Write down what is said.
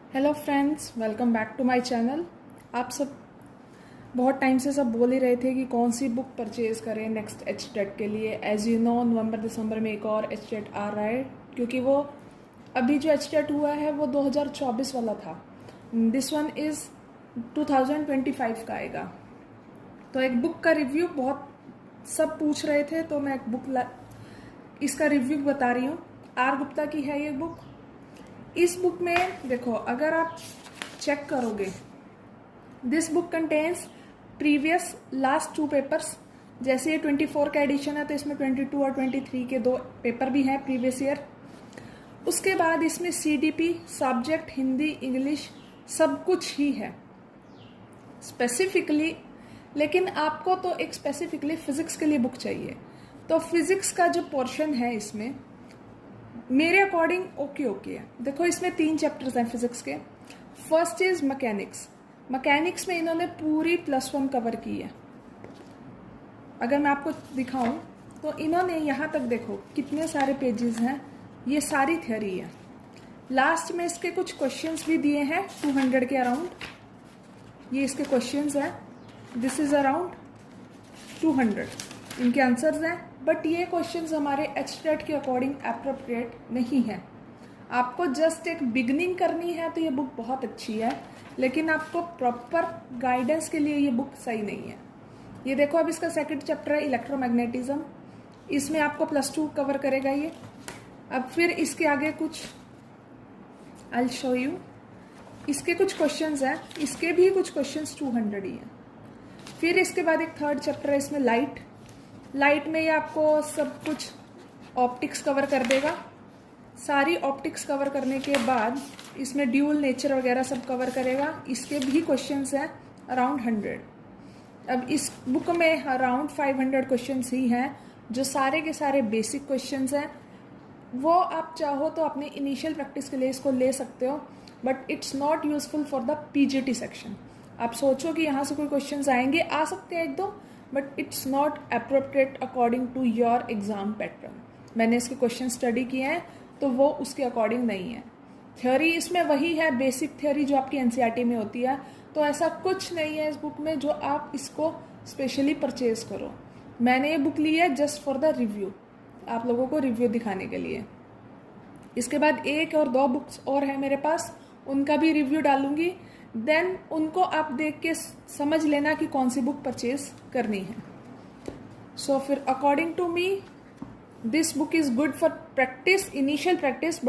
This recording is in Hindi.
Hello friends, welcome back to my channel. आप सब बहुत टाइम से सब बोल ही रहे थे कि कौन सी बुक परचेज़ करें नेक्स्ट एचटेट के लिए। एज यू नो, नवंबर दिसंबर में एक और एचटेट आ रहा है, क्योंकि वो अभी जो एचटेट हुआ है वो 2024 वाला था। दिस वन इज़ 2025 का आएगा। तो एक बुक का रिव्यू बहुत सब पूछ रहे थे, तो मैं एक इसका रिव्यू बता रही हूँ। आर गुप्ता की है ये बुक। इस बुक में देखो, अगर आप चेक करोगे, this book contains previous last 2 papers. जैसे ये 24 का एडिशन है तो इसमें 22 और 23 के 2 पेपर भी हैं प्रीवियस ईयर। उसके बाद इसमें सीडीपी सब्जेक्ट हिंदी इंग्लिश सब कुछ ही है स्पेसिफिकली। लेकिन आपको तो एक स्पेसिफिकली फिजिक्स के लिए बुक चाहिए, तो फिजिक्स का जो पोर्शन है इसमें मेरे अकॉर्डिंग ओके है। देखो, इसमें 3 चैप्टर्स हैं फिजिक्स के। First is mechanics. मैकेनिक्स में इन्होंने पूरी +1 कवर की है। अगर मैं आपको दिखाऊं तो इन्होंने यहाँ तक देखो कितने सारे पेजेस हैं, ये सारी थ्योरी है। लास्ट में इसके कुछ क्वेश्चंस भी दिए हैं 200 के अराउंड। ये इसके क्वेश्चंस हैं, दिस इज अराउंड 200 इनके आंसर्स हैं। बट ये क्वेश्चंस हमारे एचटेट के अकॉर्डिंग अप्रोप्रिएट नहीं है। आपको जस्ट एक बिगनिंग करनी है तो ये बुक बहुत अच्छी है, लेकिन आपको प्रॉपर गाइडेंस के लिए ये बुक सही नहीं है। ये देखो, अब इसका सेकंड चैप्टर है इलेक्ट्रोमैग्नेटिज्म। इसमें आपको +2 कवर करेगा ये। अब फिर इसके आगे कुछ आई विल शो यू, इसके कुछ क्वेश्चंस हैं, इसके भी कुछ क्वेश्चंस 200 ही हैं। फिर इसके बाद एक थर्ड चैप्टर है, इसमें लाइट में ये आपको सब कुछ ऑप्टिक्स कवर कर देगा। सारी ऑप्टिक्स कवर करने के बाद इसमें ड्यूल नेचर वगैरह सब कवर करेगा। इसके भी क्वेश्चंस हैं अराउंड 100। अब इस बुक में अराउंड 500 क्वेश्चंस ही हैं, जो सारे के सारे बेसिक क्वेश्चंस हैं। वो आप चाहो तो अपने इनिशियल प्रैक्टिस के लिए इसको ले सकते हो, but it's not useful for the PGT section. आप सोचो कि यहाँ से कोई क्वेश्चंस आएंगे, आ सकते हैं 1-2, but it's not appropriate according to your exam pattern. मैंने इसके क्वेश्चन स्टडी किए हैं तो वो उसके अकॉर्डिंग नहीं है। थ्योरी इसमें वही है, बेसिक थ्योरी जो आपकी एनसीईआरटी में होती है। तो ऐसा कुछ नहीं है इस बुक में जो आप इसको स्पेशली परचेज करो। मैंने ये बुक ली है जस्ट फॉर द रिव्यू, आप लोगों को रिव्यू दिखाने के लिए। इसके बाद 1 और 2 बुक्स और है मेरे पास, उनका भी रिव्यू डालूंगी। देन उनको आप देख के समझ लेना कि कौन सी बुक परचेज करनी है। सो फिर according to me this book is good for practice, initial practice, but